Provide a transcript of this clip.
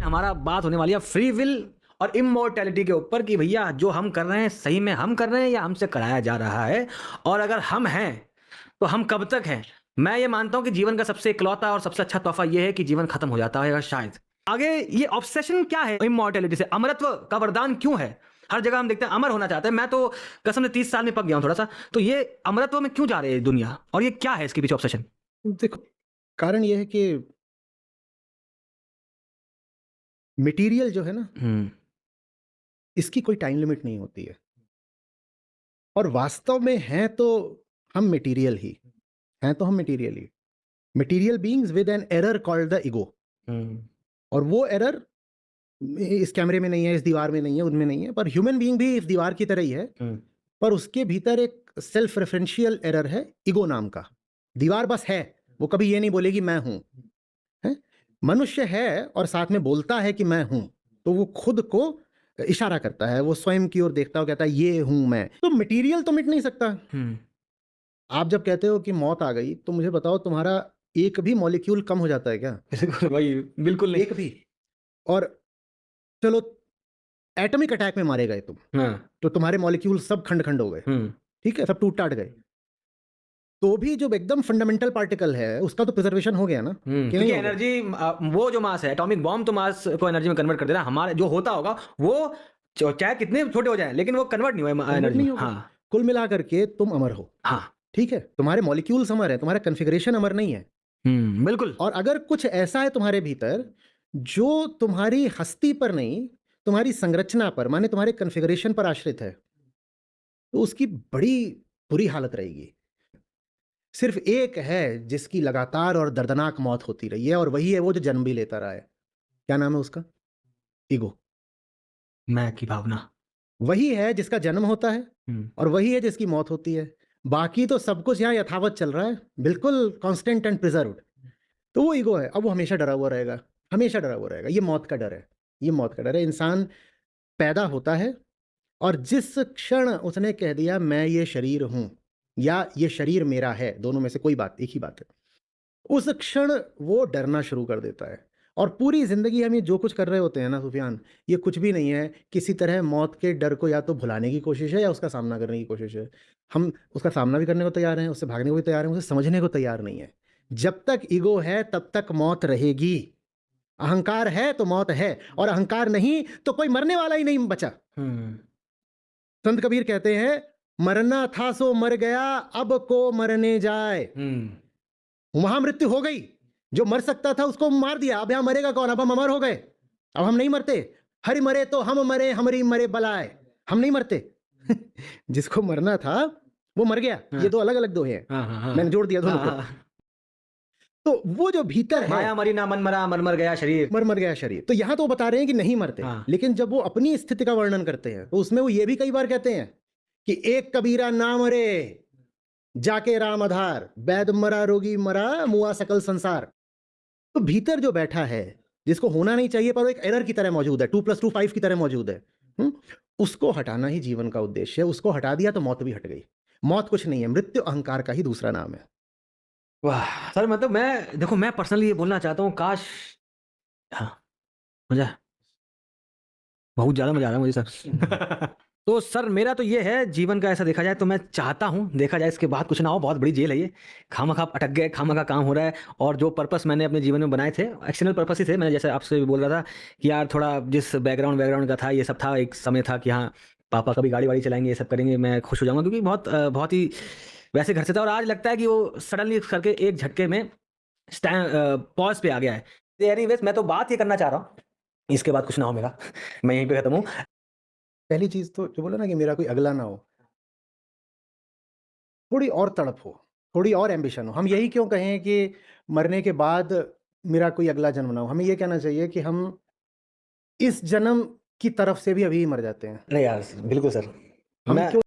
हमारा बात होने वाली है फ्री विल और इमॉर्टैलिटी के ऊपर कि भैया जो हम कर रहे हैं सही में हम कर रहे हैं या हमसे कराया जा रहा है, और अगर हम हैं तो हम कब तक हैं। मैं ये मानता हूं कि जीवन का सबसे इकलौता और सबसे अच्छा तोहफा ये है कि जीवन खत्म हो जाता है शायद। आगे ये ऑब्सेशन क्या है इमॉर्टैलिटी से, अमरत्व का वरदान क्यों है। हर जगह हम देखते हैं अमर होना चाहते हैं। मैं तो कसम से 30 साल में पक गया हूं थोड़ा सा। तो ये अमरत्व में क्यों जा रही है दुनिया, और ये क्या है इसके पीछे ऑब्सेशन। देखो, कारण ये है कि मटेरियल जो है ना, इसकी कोई टाइम लिमिट नहीं होती है। और वास्तव में हैं तो हम मटेरियल ही हैं, तो हम material he, material beings with an error called the ego. और वो एरर इस कैमरे में नहीं है, इस दीवार में नहीं है, उनमें नहीं है, पर ह्यूमन बीइंग भी इस दीवार की तरह ही है। पर उसके भीतर एक सेल्फ रेफरेंशियल एरर है, ईगो नाम का। दीवार बस है, वो कभी ये नहीं बोलेगी मैं हूं। है? मनुष्य है और साथ में बोलता है कि मैं हूं, तो वो खुद को इशारा करता है, वो स्वयं की ओर देखता है, कहता है ये हूं मैं। तो मटेरियल तो मिट नहीं सकता। आप जब कहते हो कि मौत आ गई, तो मुझे बताओ तुम्हारा एक भी मॉलिक्यूल कम हो जाता है क्या? बिल्कुल भाई, बिल्कुल नहीं। एक भी। और चलो एटॉमिक अटैक में मारे गए तुम, तो तुम्हारे मॉलिक्यूल सब खंड खंड हो गए, ठीक है, सब टूट टाट गए। तो भी जो एकदम फंडामेंटल पार्टिकल है उसका तो प्रिजर्वेशन हो गया ना, कि नहीं क्योंकि हो गया? एनर्जी वो जो मास है, एटॉमिक बॉम्ब तो मास को एनर्जी में कन्वर्ट कर देना। हमारे जो होता होगा वो चाहे कितने छोटे हो जाए, लेकिन वो कन्वर्ट नहीं हुआ एनर्जी में। हाँ कुल मिलाकर के तुम अमर हो। हाँ ठीक है, तुम्हारे मॉलिक्यूल्स अमर है, तुम्हारा कॉन्फ़िगरेशन अमर नहीं है। बिल्कुल। और अगर कुछ ऐसा है तुम्हारे भीतर जो तुम्हारी हस्ती पर नहीं, तुम्हारी संरचना पर, माने तुम्हारे कॉन्फ़िगरेशन पर आश्रित है, तो उसकी बड़ी बुरी हालत रहेगी। सिर्फ एक है जिसकी लगातार और दर्दनाक मौत होती रही है, और वही है वो जो जन्म भी लेता रहा है। क्या नाम है उसका? ईगो। मैं की भावना। वही है जिसका जन्म होता है और वही है जिसकी मौत होती है। बाकी तो सब कुछ यहाँ यथावत चल रहा है, बिल्कुल कांस्टेंट एंड प्रिजर्व्ड। तो वो ईगो है, अब वो हमेशा डरा हुआ रहेगा, हमेशा डरा हुआ रहेगा। ये मौत का डर है, ये मौत का डर है। इंसान पैदा होता है और जिस क्षण उसने कह दिया मैं ये शरीर हूं या ये शरीर मेरा है, दोनों में से कोई बात, एक ही बात है, उस क्षण वो डरना शुरू कर देता है। और पूरी जिंदगी हम ये जो कुछ कर रहे होते हैं ना सुफियान, ये कुछ भी नहीं है, किसी तरह मौत के डर को या तो भुलाने की कोशिश है या उसका सामना करने की कोशिश है। हम उसका सामना भी करने को तैयार हैं, उससे भागने को भी तैयार हैं, उसे समझने को तैयार नहीं है। जब तक ईगो है तब तक मौत रहेगी। अहंकार है तो मौत है, और अहंकार नहीं तो कोई मरने वाला ही नहीं बचा। संत कबीर कहते हैं, मरना था सो मर गया, अब को मरने जाए। वहां मृत्यु हो गई, जो मर सकता था उसको मार दिया, अब यहां मरेगा कौन? अब हम अमर हो गए, अब हम नहीं मरते। हरि मरे तो हम मरे, हमारी मरे बलाए, हम नहीं मरते। जिसको मरना था वो मर गया। ये दो अलग अलग दोहे हैं, मैंने जोड़ दिया दोनों को। तो वो जो भीतर है, माया मरी ना मन मरा, मर मर गया शरीर, मर मर गया शरीर। तो यहां तो बता रहे हैं कि नहीं मरते, लेकिन जब वो अपनी स्थिति का वर्णन करते हैं तो उसमें वो ये भी कई बार कहते हैं कि एक कबीरा ना मरे जाके राम आधार, वैद मरा रोगी मरा मुआ सकल संसार। तो भीतर जो बैठा है, जिसको होना नहीं चाहिए पर वो एक एरर की तरह मौजूद है, 2+2 5 की तरह मौजूद है, उसको हटाना ही जीवन का उद्देश्य है। उसको हटा दिया तो मौत भी हट गई। मौत कुछ नहीं है, मृत्यु अहंकार का ही दूसरा नाम है। वाह सर, मतलब मैं देखो, मैं पर्सनली ये बोलना चाहता हूँ, काश, हाँ, मजा, बहुत ज्यादा मजा आ रहा है मुझे सर। तो सर मेरा तो ये है, जीवन का ऐसा देखा जाए तो मैं चाहता हूँ देखा जाए इसके बाद कुछ ना हो। बहुत बड़ी जेल है ये, खामखा अटक गए, खामखा काम हो रहा है। और जो पर्पस मैंने अपने जीवन में बनाए थे एक्सटर्नल पर्पस ही थे। मैंने जैसे आपसे भी बोल रहा था कि यार थोड़ा जिस बैकग्राउंड का था, ये सब था, एक समय था कि हाँ पापा कभी गाड़ी वाड़ी चलाएंगे, ये सब करेंगे, मैं खुश हो जाऊंगा, क्योंकि बहुत ही वैसे घर से था। और आज लगता है कि वो सडनली करके एक झटके में पॉज पे आ गया है। एनीवेज, मैं तो बात ये करना चाह रहा हूँ, इसके बाद कुछ ना हो मेरा। मैं यहीं पे खत्म हूँ। पहली चीज तो जो बोला ना कि मेरा कोई अगला ना हो, थोड़ी और तड़प हो, थोड़ी और एम्बिशन हो। हम यही क्यों कहें कि मरने के बाद मेरा कोई अगला जन्म ना हो? हमें ये कहना चाहिए कि हम इस जन्म की तरफ से भी अभी ही मर जाते हैं। अरे यार बिल्कुल सर, हम मैं क्यों